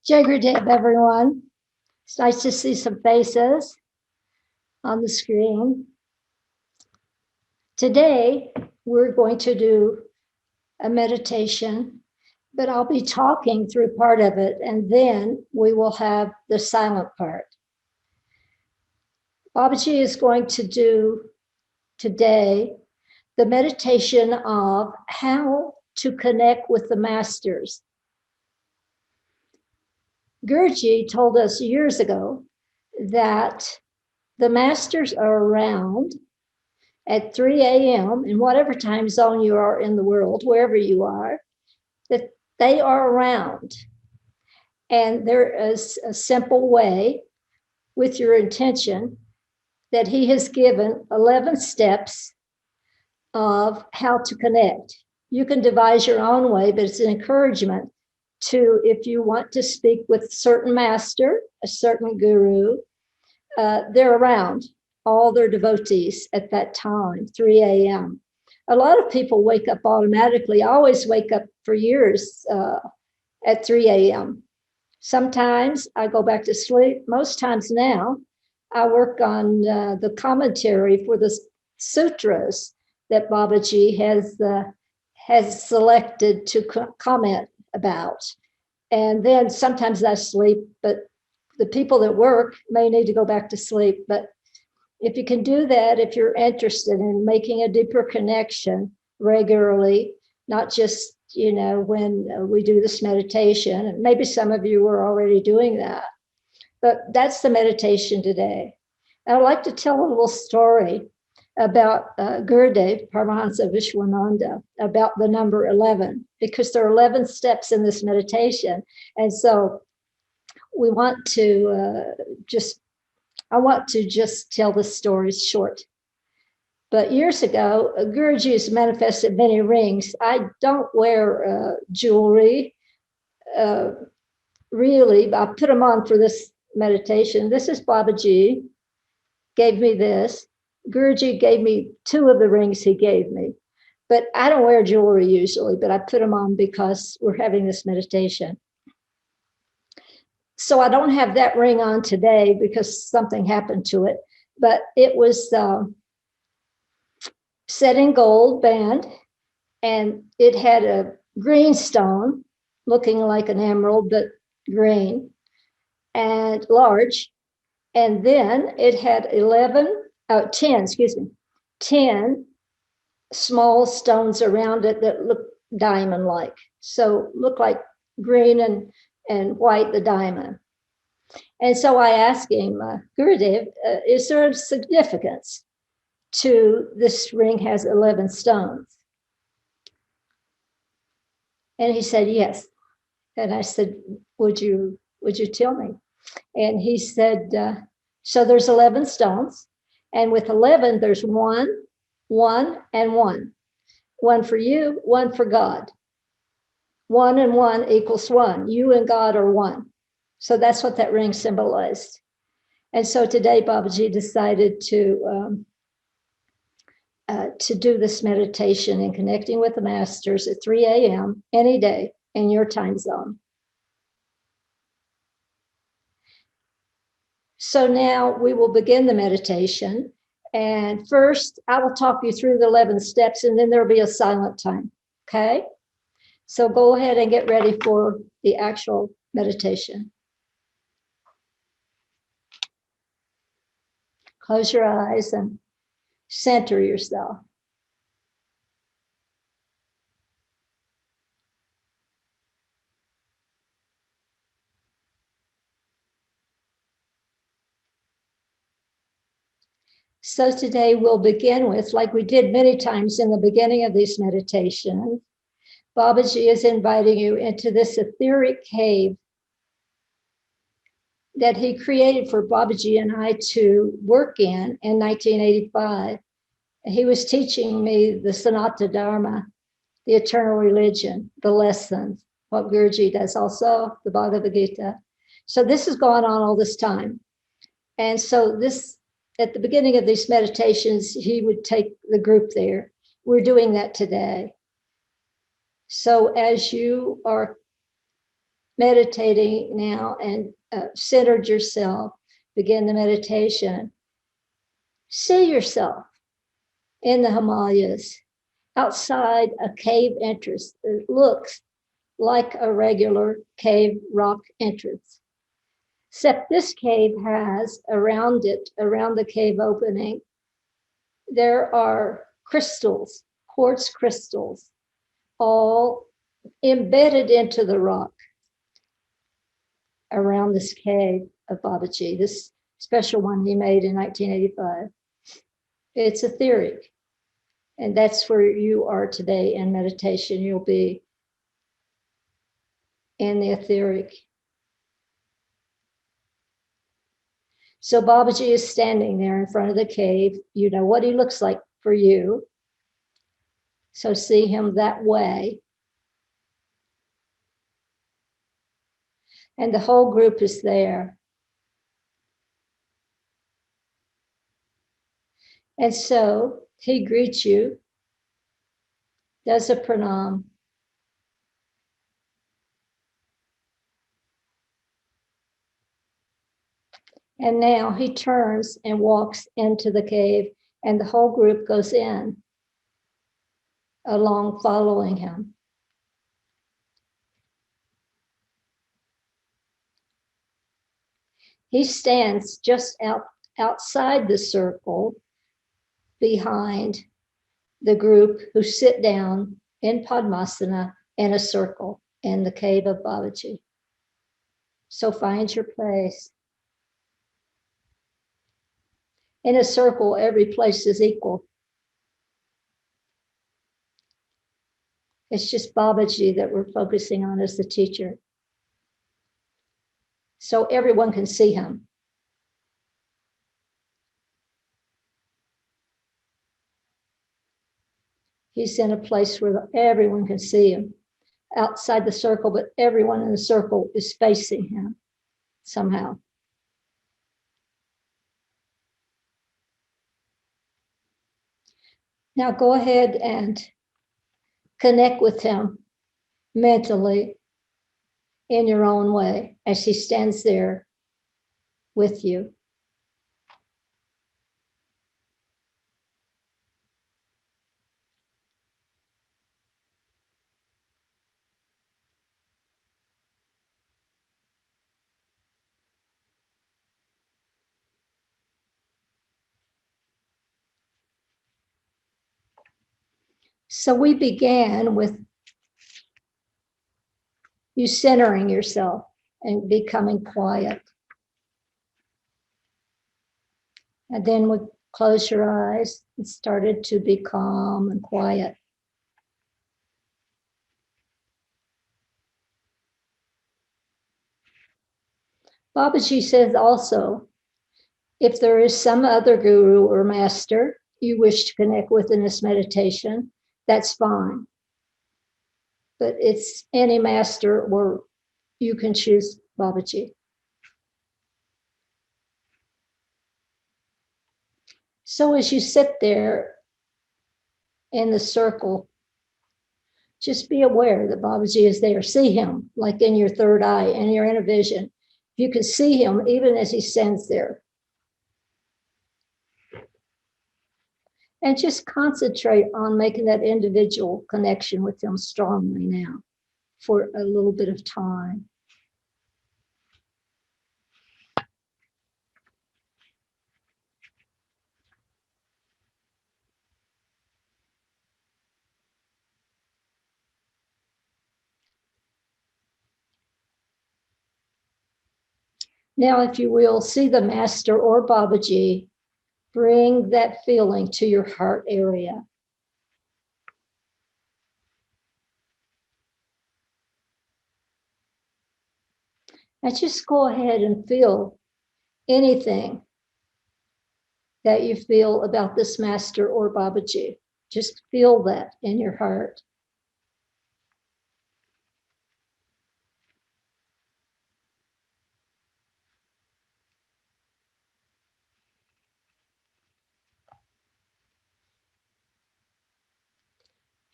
Jai Gurudev, everyone. It's nice to see some faces on the screen. Today, we're going to do a meditation, but I'll be talking through part of it, and then we will have the silent part. Babaji is going to do today the meditation of how to connect with the masters. Guruji told us years ago that the masters are around at 3 a.m. in whatever time zone you are in the world, wherever you are, that they are around. And there is a simple way with your intention that he has given 11 steps of how to connect. You can devise your own way, but it's an encouragement to, if you want to speak with a certain master, a certain guru, they're around, all their devotees at that time, 3 a.m. A lot of people wake up automatically. I always wake up for years at 3 a.m. Sometimes I go back to sleep. Most times now, I work on the commentary for the sutras that Babaji has selected to comment about. And then sometimes I sleep, but the people that work may need to go back to sleep. But if you can do that, if you're interested in making a deeper connection regularly, not just, when we do this meditation, and maybe some of you are already doing that, but that's the meditation today. And I'd like to tell a little story about Gurudev, Paramahansa VishwaLakshmiAnanda, about the number 11, because there are 11 steps in this meditation. And so we want to I want to just tell the story short. But years ago, Guruji has manifested many rings. I don't wear jewelry, really. I put them on for this meditation. This is Babaji, gave me this. Guruji gave me 2 of the rings he gave me. But I don't wear jewelry usually, but I put them on because we're having this meditation. So I don't have that ring on today because something happened to it, but it was set in gold band, and it had a green stone looking like an emerald, but green and large. And then it had 10 small stones around it that looked diamond-like. So looked like green and white, the diamond. And so I asked him, Gurudev, is there a significance to this ring has 11 stones? And he said, yes. And I said, would you tell me? And he said, so there's 11 stones. And with 11, there's 1, 1, and 1. 1 for you, 1 for God. 1 and 1 equals 1. You and God are 1. So that's what that ring symbolized. And so today, Babaji decided to do this meditation and connecting with the masters at 3 a.m. any day in your time zone. So now we will begin the meditation. And first, I will talk you through the 11 steps, and then there'll be a silent time. Okay? So go ahead and get ready for the actual meditation. Close your eyes and center yourself. So today we'll begin with, like we did many times in the beginning of these meditations, Babaji is inviting you into this etheric cave that he created for Babaji and I to work in 1985. He was teaching me the Sanatana Dharma, the eternal religion, the lessons, what Guruji does also, the Bhagavad Gita. So this has gone on all this time. And so this, at the beginning of these meditations, he would take the group there. We're doing that today. So as you are meditating now and centered yourself, begin the meditation. See yourself in the Himalayas, outside a cave entrance that looks like a regular cave rock entrance. Except this cave has around it, around the cave opening, there are crystals, quartz crystals, all embedded into the rock around this cave of Babaji, this special one he made in 1985. It's etheric. And that's where you are today in meditation. You'll be in the etheric. So Babaji is standing there in front of the cave. You know what he looks like for you. So see him that way. And the whole group is there. And so he greets you, does a pranam. And now he turns and walks into the cave, and the whole group goes in, along following him. He stands just outside the circle, behind the group who sit down in Padmasana in a circle in the cave of Babaji. So find your place. In a circle, every place is equal. It's just Babaji that we're focusing on as the teacher. So everyone can see him. He's in a place where everyone can see him. Outside the circle, but everyone in the circle is facing him somehow. Now go ahead and connect with him mentally in your own way as he stands there with you. So we began with you centering yourself and becoming quiet. And then we close your eyes and started to be calm and quiet. Babaji says also, if there is some other guru or master you wish to connect with in this meditation, that's fine. But it's any master, or you can choose Babaji. So as you sit there in the circle, just be aware that Babaji is there. See him like in your third eye and your inner vision. You can see him even as he stands there. And just concentrate on making that individual connection with him strongly now for a little bit of time. Now, if you will, see the master or Babaji, bring that feeling to your heart area. And just go ahead and feel anything that you feel about this master or Babaji. Just feel that in your heart.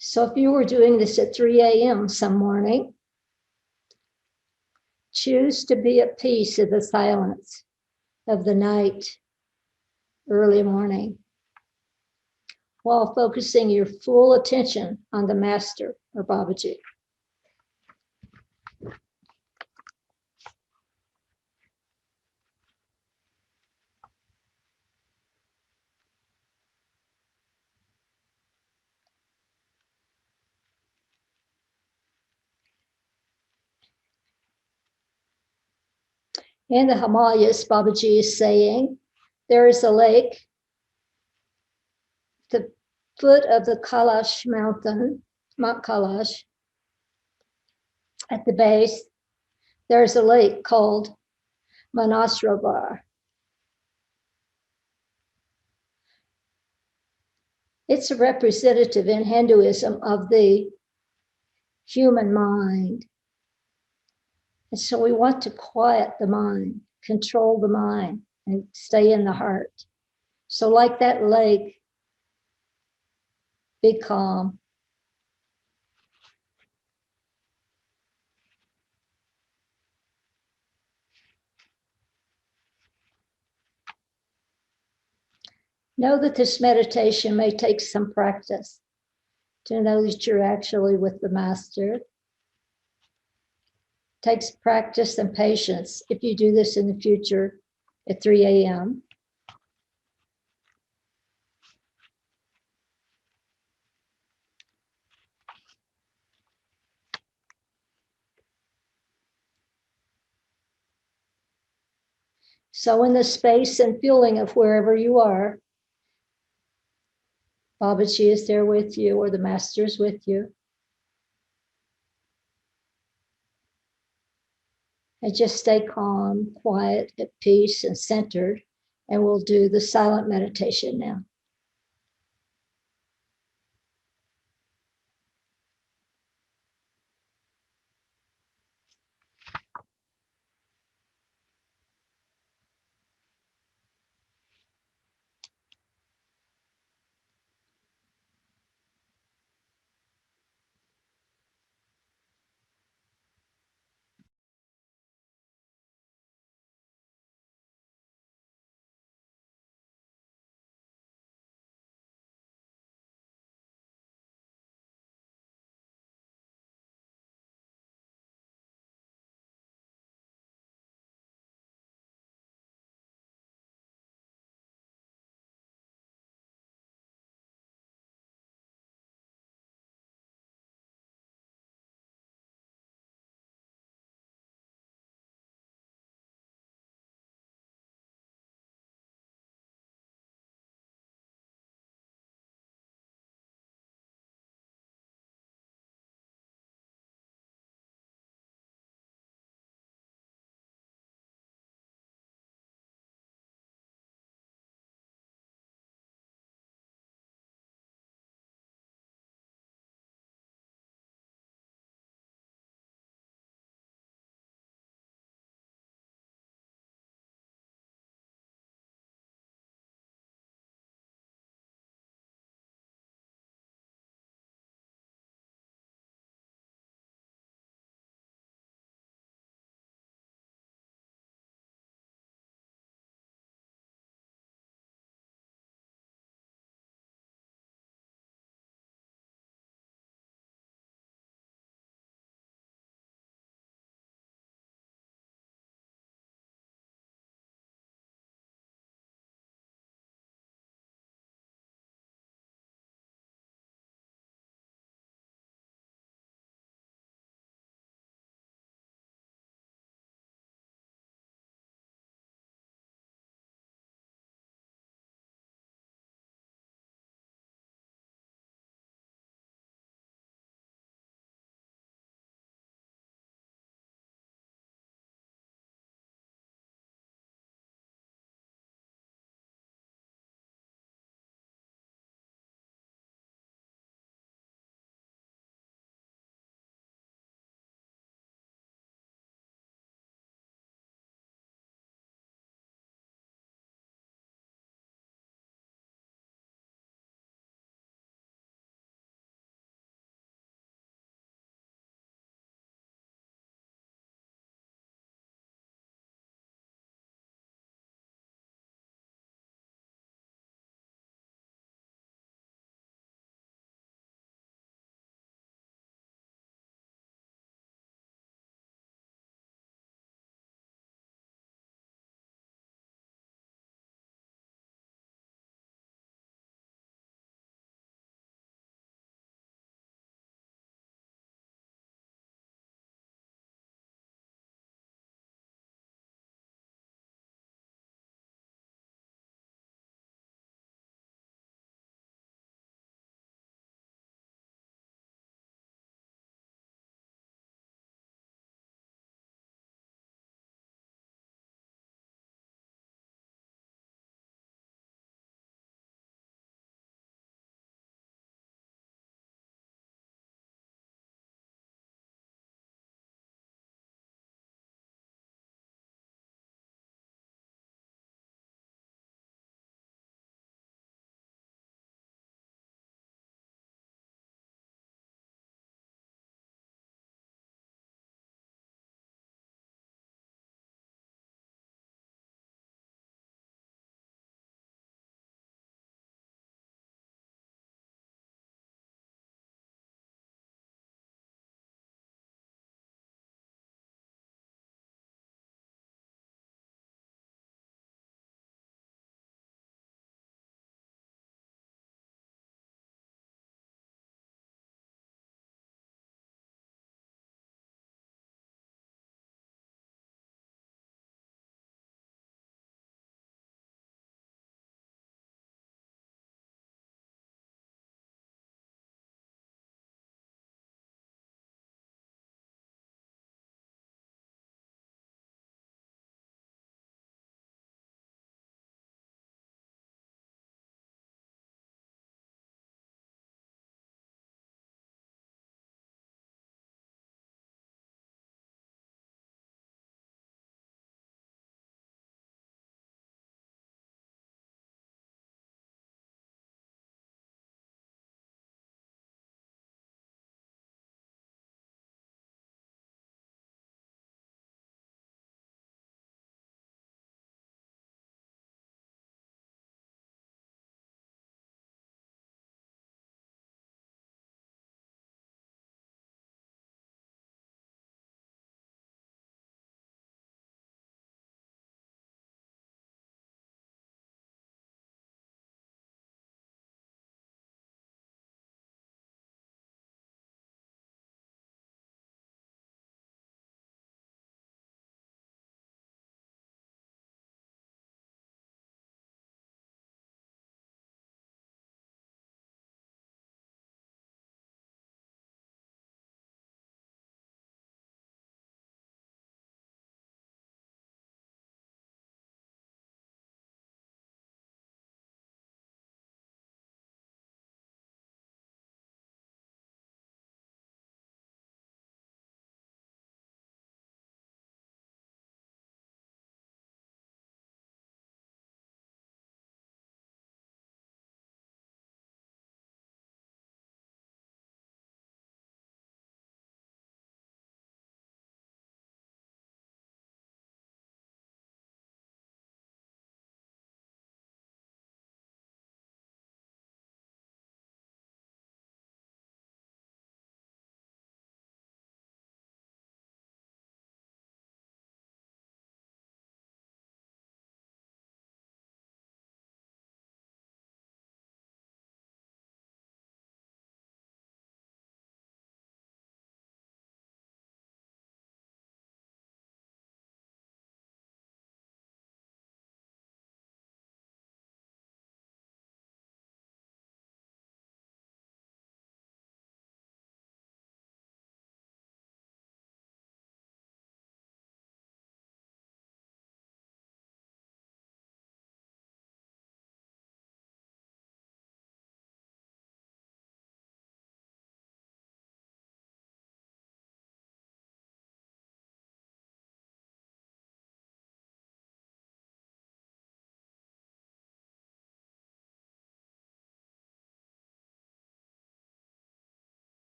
So if you were doing this at 3 a.m. some morning, Choose to be at peace in the silence of the night, early morning, while focusing your full attention on the Master or Babaji. In the Himalayas, Babaji is saying, there is a lake, the foot of the Kailash mountain, Mount Kailash. At the base, there's a lake called Manasrovar. It's a representative in Hinduism of the human mind. And so we want to quiet the mind, control the mind, and stay in the heart. So like that lake, be calm. Know that this meditation may take some practice to know that you're actually with the Master. It takes practice and patience if you do this in the future at 3 a.m. So in the space and feeling of wherever you are, Babaji is there with you or the Master is with you. And just stay calm, quiet, at peace, and centered. And we'll do the silent meditation now.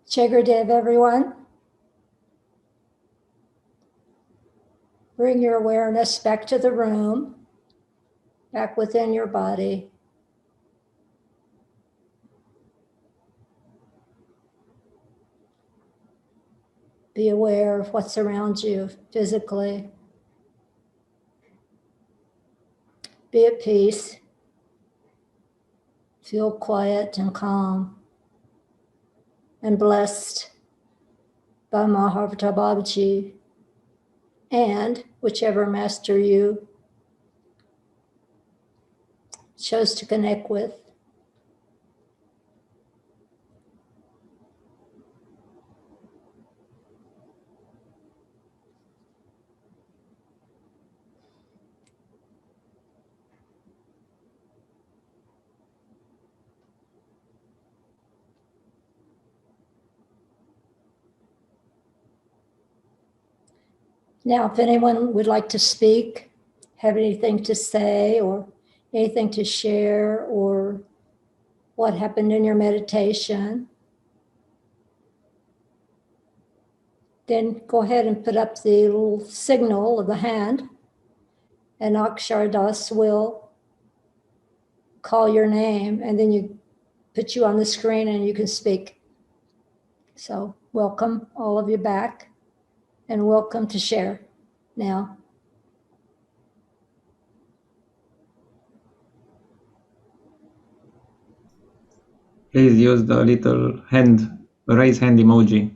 Chegradev, everyone. Bring your awareness back to the room, back within your body. Be aware of what's around you physically. Be at peace. Feel quiet and calm and blessed by Mahavatar Babaji and whichever master you chose to connect with. Now, if anyone would like to speak, have anything to say or anything to share, or what happened in your meditation, then go ahead and put up the little signal of the hand, and Akshardas will call your name, and then you put you on the screen and you can speak. So welcome all of you back, and welcome to share now. Please use the little hand, raise hand emoji,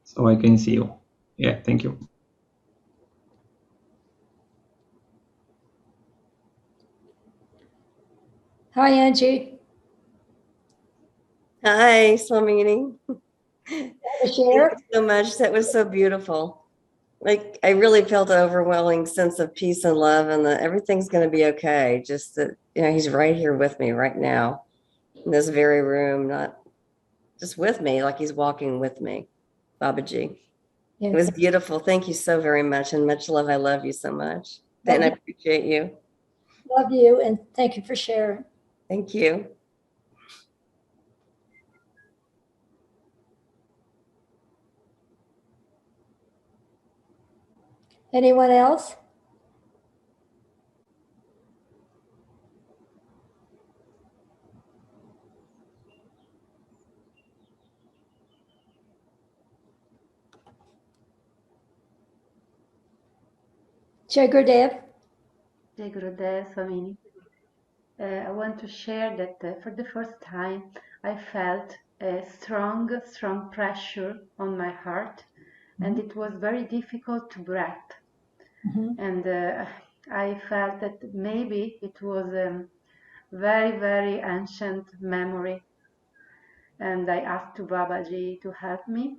so I can see you. Yeah, thank you. Hi, Angie. Hi, Swamini. Share. Thank you so much. That was so beautiful. Like, I really felt an overwhelming sense of peace and love, and that everything's going to be okay. Just that, he's right here with me right now in this very room, not just with me, like he's walking with me. Babaji. Yeah. It was beautiful. Thank you so very much, and much love. I love you so much. And I appreciate you. Love you, and thank you for sharing. Thank you. Anyone else? Jai Gurudev. Jai Gurudev, Swamini. I want to share that for the first time I felt a strong pressure on my heart, and it was very difficult to breathe. And I felt that maybe it was a very, very ancient memory. And I asked to Babaji to help me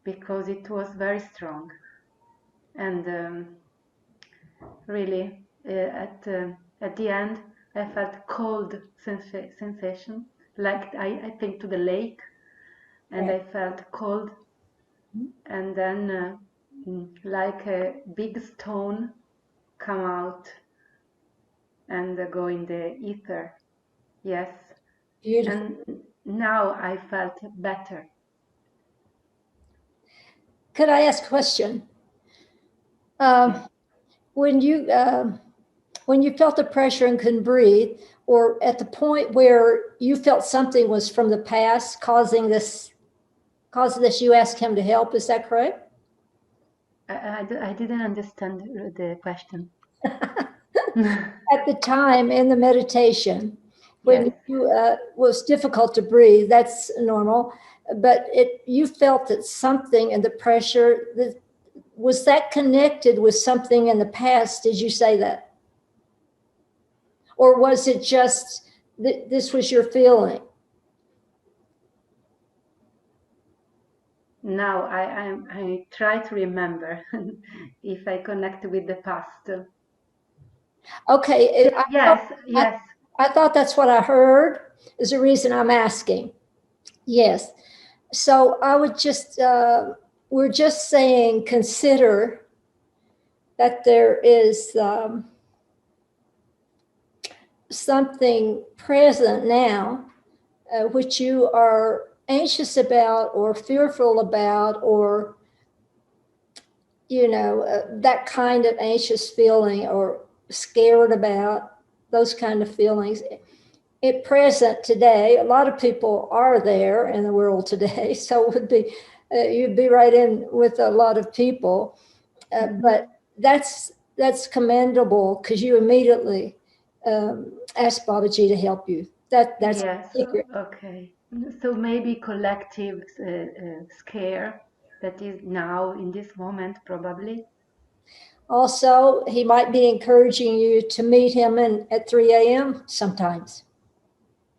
because it was very strong. And really, at the end, I felt cold sensation, like I think to the lake, and I felt cold, and then like a big stone come out and go in the ether. Yes. Beautiful. And now I felt better. Could I ask a question? When you felt the pressure and couldn't breathe, or at the point where you felt something was from the past causing this, you asked him to help, is that correct? I didn't understand the question. At the time in the meditation, when Yes. you was difficult to breathe, that's normal, but you felt that something in the pressure, was that connected with something in the past? Did you say that? Or was it just that this was your feeling? Now I try to remember if I connect with the past. Okay. Yes. I thought that's what I heard, is the reason I'm asking. Yes. So I would just, we're just saying, consider that there is something present now, which you are anxious about or fearful about, or that kind of anxious feeling or scared about, those kind of feelings. At present today, a lot of people are there in the world today, so it would be you'd be right in with a lot of people, but that's commendable because you immediately asked Babaji to help you. That's Yes, secret. okay. So maybe collective scare that is now in this moment, probably. Also, he might be encouraging you to meet him at 3 a.m. sometimes.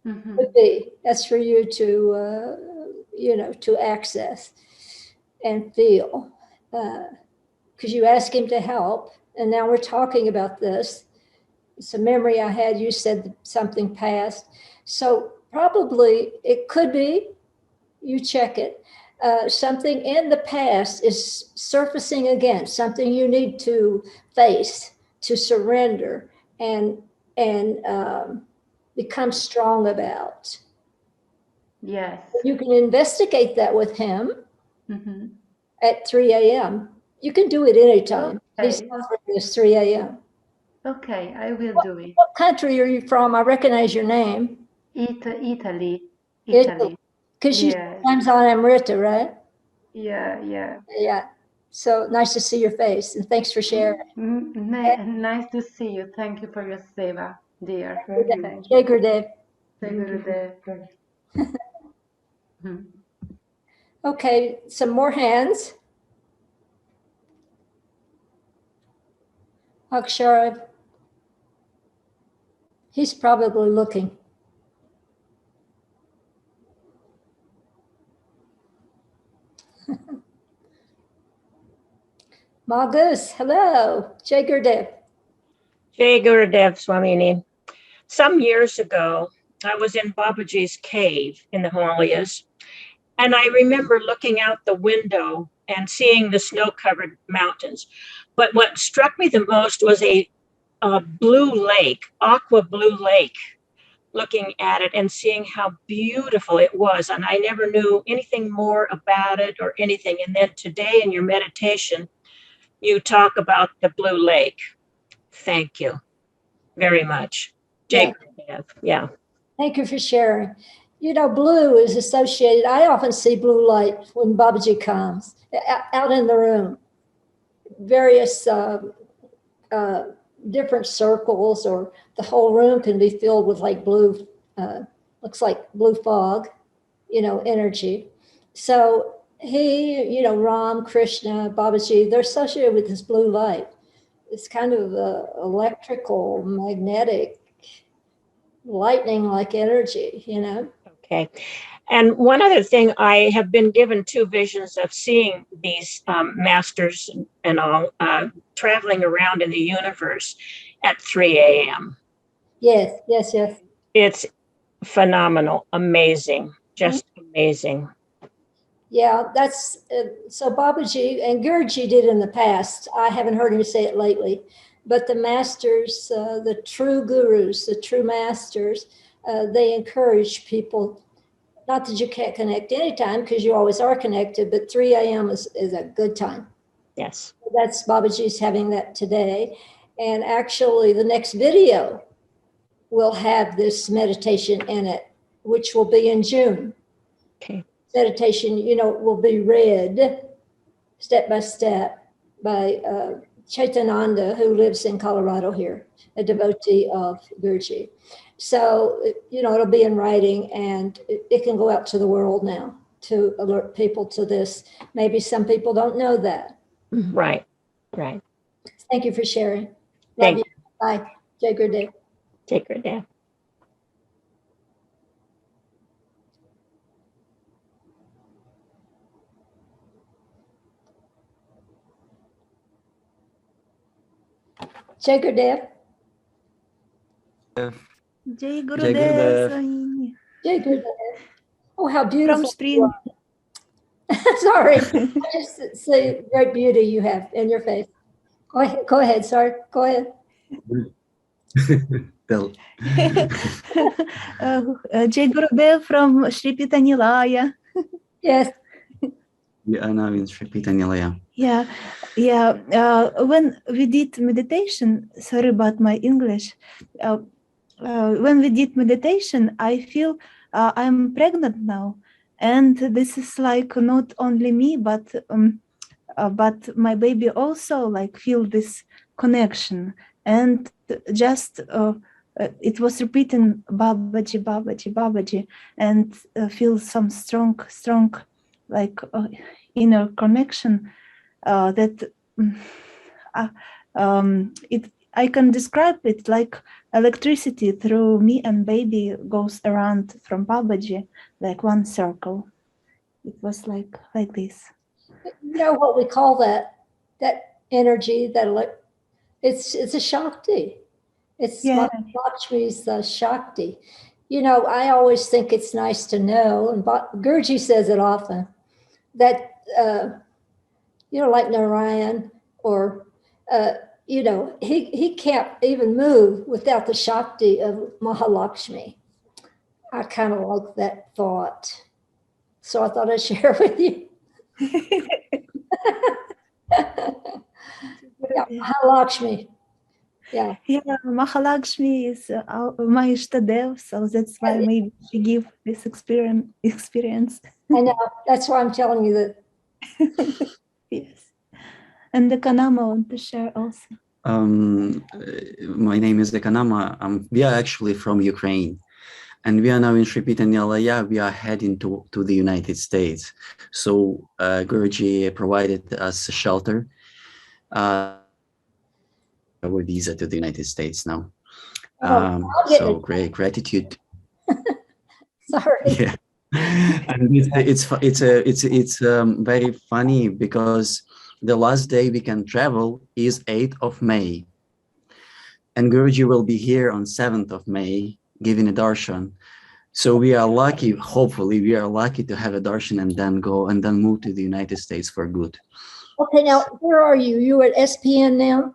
Mhm. Could be. That's for you to, to access and feel. Because you ask him to help, and now we're talking about this. It's a memory I had. You said something past. So probably it could be, you check it. Something in the past is surfacing again, something you need to face, to surrender, and become strong about. Yes. You can investigate that with him Mhm. at 3 a.m. You can do it anytime. He's Okay. offering this 3 a.m. Okay, I will do it. What country are you from? I recognize your name. Italy. Italy. Because you Yes. sometimes on Amrita, right? Yeah, yeah. Yeah. So nice to see your face, and thanks for sharing. Nice to see you. Thank you for your seva, dear. Thank you. Jai Gurudev. Jai Gurudev. Mhm. Okay, some more hands. Akshara, he's probably looking. Magus, hello. Jai Gurudev. Jai Gurudev Swamini. Some years ago, I was in Babaji's cave in the Himalayas, and I remember looking out the window and seeing the snow-covered mountains. But what struck me the most was a blue lake, aqua blue lake, looking at it and seeing how beautiful it was. And I never knew anything more about it or anything. And then today in your meditation, you talk about the blue lake. Thank you very much. Yeah. Yeah. Thank you for sharing. Blue is associated. I often see blue light when Babaji comes out in the room. Various different circles, or the whole room can be filled with like blue, looks like blue fog, energy. So he, Ram, Krishna, Babaji, they're associated with this blue light. It's kind of electrical, magnetic, lightning-like energy, Okay. And one other thing, I have been given two visions of seeing these masters and all traveling around in the universe at 3 a.m. Yes. It's phenomenal, amazing, just amazing. Yeah, that's so Babaji and Guruji did in the past. I haven't heard him say it lately, but the masters, the true gurus, the true masters, they encourage people. Not that you can't connect anytime, because you always are connected, but 3 a.m. is a good time. Yes. That's Babaji's having that today. And actually, the next video will have this meditation in it, which will be in June. Okay. Meditation, will be read step by step by Chaitananda, who lives in Colorado here, a devotee of Guruji. So, it'll be in writing, and it can go out to the world now to alert people to this. Maybe some people don't know that. Right. Thank you for sharing. Thank Love you. Bye. Jai Gurudev. Take her down. Jai Gurudev. Jai Jai Gurudev Gurudev. Swamini. Jai Gurudev. Oh, how From beautiful. Spring. Sorry. I just see great beauty you have in your face. Go ahead. Sorry. Go ahead. Tell. Jai Gurudev from Sri Nilaya. Yes. We are now in Sri Nilaya. Yeah. When we did meditation, sorry about my English. When we did meditation, I feel I'm pregnant now, and this is like not only me, but my baby also like feel this connection, and just it was repeating Babaji, Babaji, Babaji, and feel some strong like inner connection that it I can describe it like electricity through me and baby goes around from Babaji like one circle. It was like this. You know what we call that energy, it's a Shakti. It's Yeah. Lakshmi's Shakti. You know, I always think it's nice to know, and Guruji says it often, that, like Narayan or, he can't even move without the Shakti of Mahalakshmi. I kind of like that thought. So I thought I'd share with you. Yeah, Mahalakshmi. Yeah. Yeah, Mahalakshmi is my Ishtadev, so that's why maybe she give this experience. I know. That's why I'm telling you that. Yes. And the Kanama want to share also. My name is Dekanama. We are actually from Ukraine, and we are now in Sri Nilaya. We are heading to the United States. So Guruji provided us a shelter. Our visa to the United States now. So great gratitude. Sorry. Yeah, and it's very funny because the last day we can travel is 8th of May, and Guruji will be here on 7th of May giving a darshan. So we are lucky. Hopefully, we are lucky to have a darshan and then go and then move to the United States for good. Okay, now where are you? You at SPN now?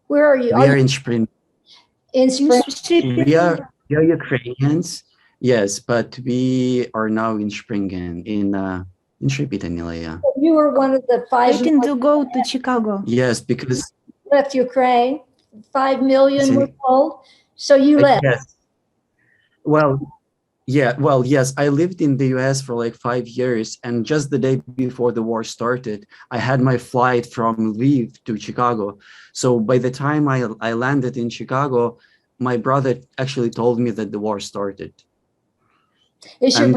Where are you? We are in Spring. In Spring. We are Ukrainians, yes, but we are now in Springen in Sri Nilaya. You were one of the 5 waiting to go to Chicago. Yes, because left Ukraine. 5 million were told. So you left. Yes. Yes, I lived in the US for like 5 years, and just the day before the war started, I had my flight from Lviv to Chicago. So by the time I landed in Chicago, my brother actually told me that the war started. Is your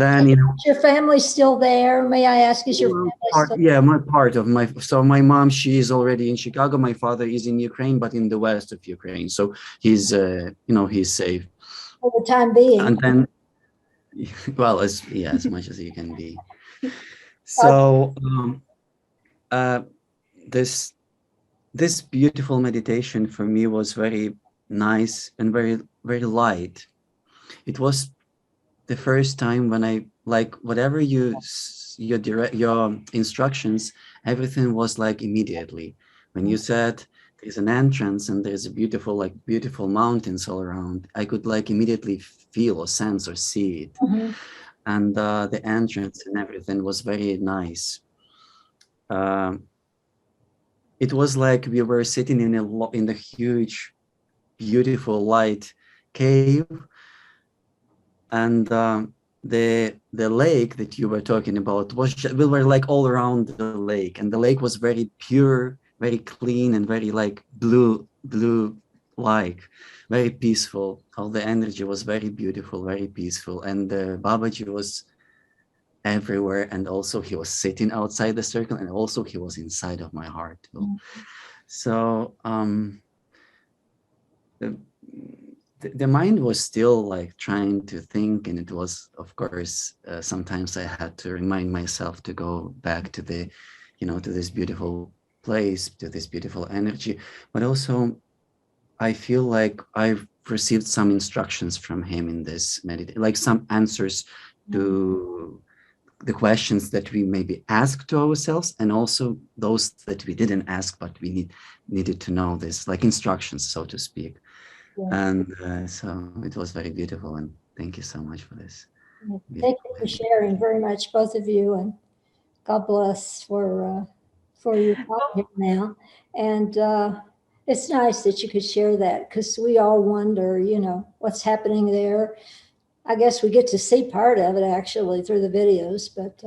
family still there? May I ask, is your family still there? So my mom, she is already in Chicago. My father is in Ukraine, but in the west of Ukraine. So he's he's safe. For the time being. And then well, as much as you can be. So this beautiful meditation for me was very nice and very, very light. It was the first time when I, like, whatever your instructions, everything was like immediately. When you said there's an entrance and there's a beautiful mountains all around, I could like immediately feel or sense or see it. Mm-hmm. And the entrance and everything was very nice. It was like we were sitting in a huge, beautiful light cave, and the lake that you were talking about we were like all around the lake, and the lake was very pure, very clean, and very like blue like very peaceful. All the energy was very beautiful, very peaceful, and Babaji was everywhere, and also he was sitting outside the circle, and also he was inside of my heart too. Mm-hmm. So the mind was still like trying to think, and it was, of course, sometimes I had to remind myself to go back to the, to this beautiful place, to this beautiful energy. But also, I feel like I've received some instructions from him in this meditation, like some answers to the questions that we maybe asked to ourselves, and also those that we didn't ask, but we needed to know this, like instructions, so to speak. And so it was very beautiful. And thank you so much for this. Thank you for sharing very much, both of you, and God bless for your time here now. And it's nice that you could share that, because we all wonder, what's happening there. I guess we get to see part of it actually through the videos, but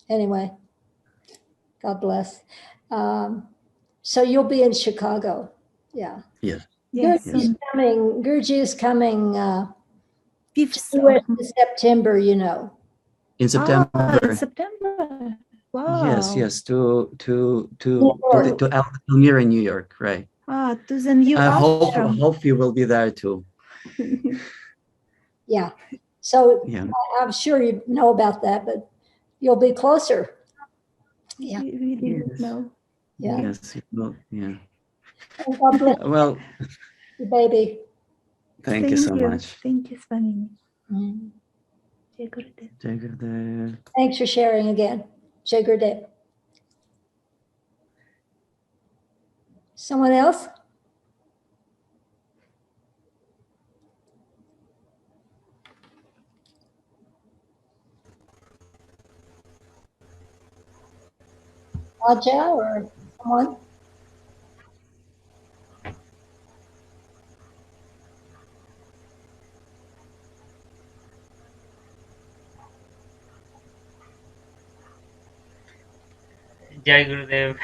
anyway, God bless. So you'll be in Chicago. Yeah. Yes. Yes, Guruji is coming 5th to of in September, In September. in September. Wow. Yes. To York. Almira, New York, right? To the new I ashram. hope you will be there too. Yeah. So Yeah. I'm sure you know about that, but you'll be closer. Yeah. We didn't Yes. know. Yeah. Yes. Well, yeah. And God bless Well, you, baby. thank you so much. Thank you, Swamini. Mhm. Jai Gurudev. Jai Gurudev. Thanks for sharing again. Jai Gurudev. Someone else? Aja or someone? Jai Gurudev.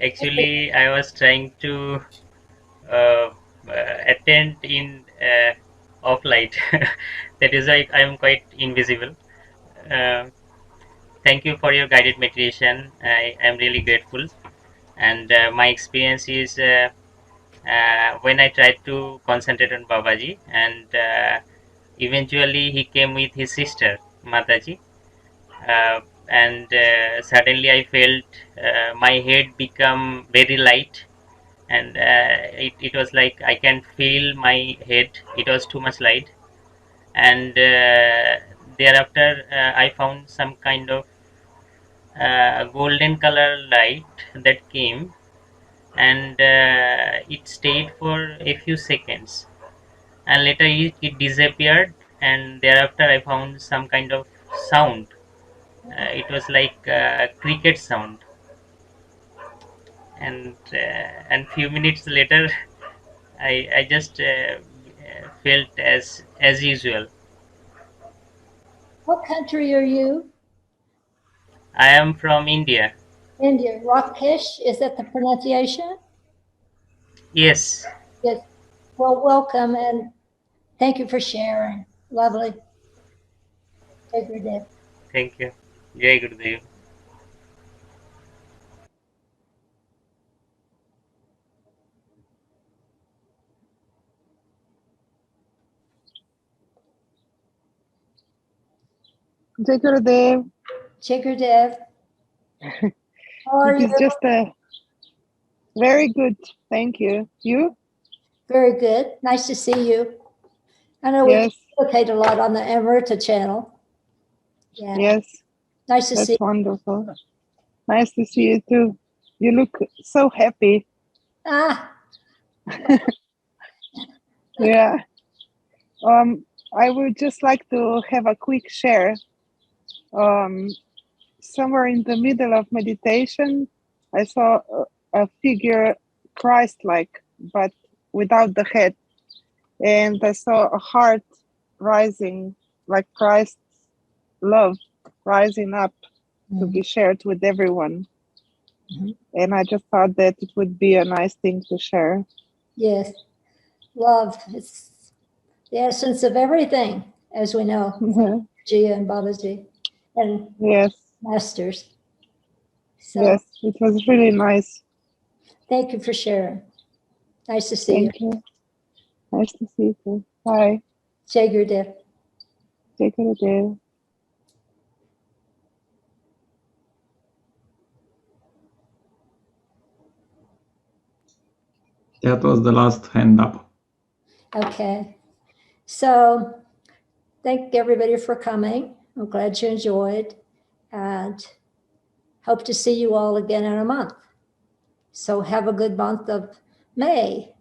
Actually, I was trying to uh, attend in off light. That is why I am quite invisible. Uh, Thank you for your guided meditation. I am really grateful. And my experience is when I tried to concentrate on Babaji, and eventually he came with his sister, Mataji. And suddenly I felt my head become very light, and it was like I can feel my head. It was too much light, and thereafter I found some kind of golden color light that came, and it stayed for a few seconds, and later it disappeared, and thereafter I found some kind of sound. It was like cricket sound, and few minutes later I just felt as usual. What country are you? I am from India. India. Rakesh, is that the pronunciation? Yes. Yes. Well, welcome and thank you for sharing. Lovely. Jai Gurudev. Thank you. Jai Gurudev. Jai Gurudev. Jai Gurudev. How are It is you? just a very good. Thank you. You? Very good. Nice to see you. I know we Yes. communicate a lot on the Amrita channel. Yeah. Yes. Nice to That's see. wonderful. Nice to see you too. You look so happy. Ah, Yeah. I would just like to have a quick share. Somewhere in the middle of meditation, I saw a figure Christ-like, but without the head. And I saw a heart rising, like Christ's love rising up to be shared with everyone. Mhm. And I just thought that it would be a nice thing to share. yes. Love. It's the essence of everything, as we know. Jia and Babaji and Yes, masters. So yes, it was really nice. thank you for sharing. Nice to see you. Thank you. Nice to see you too. Bye. Jai Gurudev. Take care, dear. That was the last hand up. Okay. So thank everybody for coming. I'm glad you enjoyed and hope to see you all again in a month. So have a good month of May.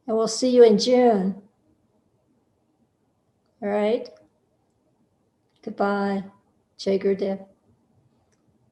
And we'll see you in June. All right. Goodbye. Jai Gurudev.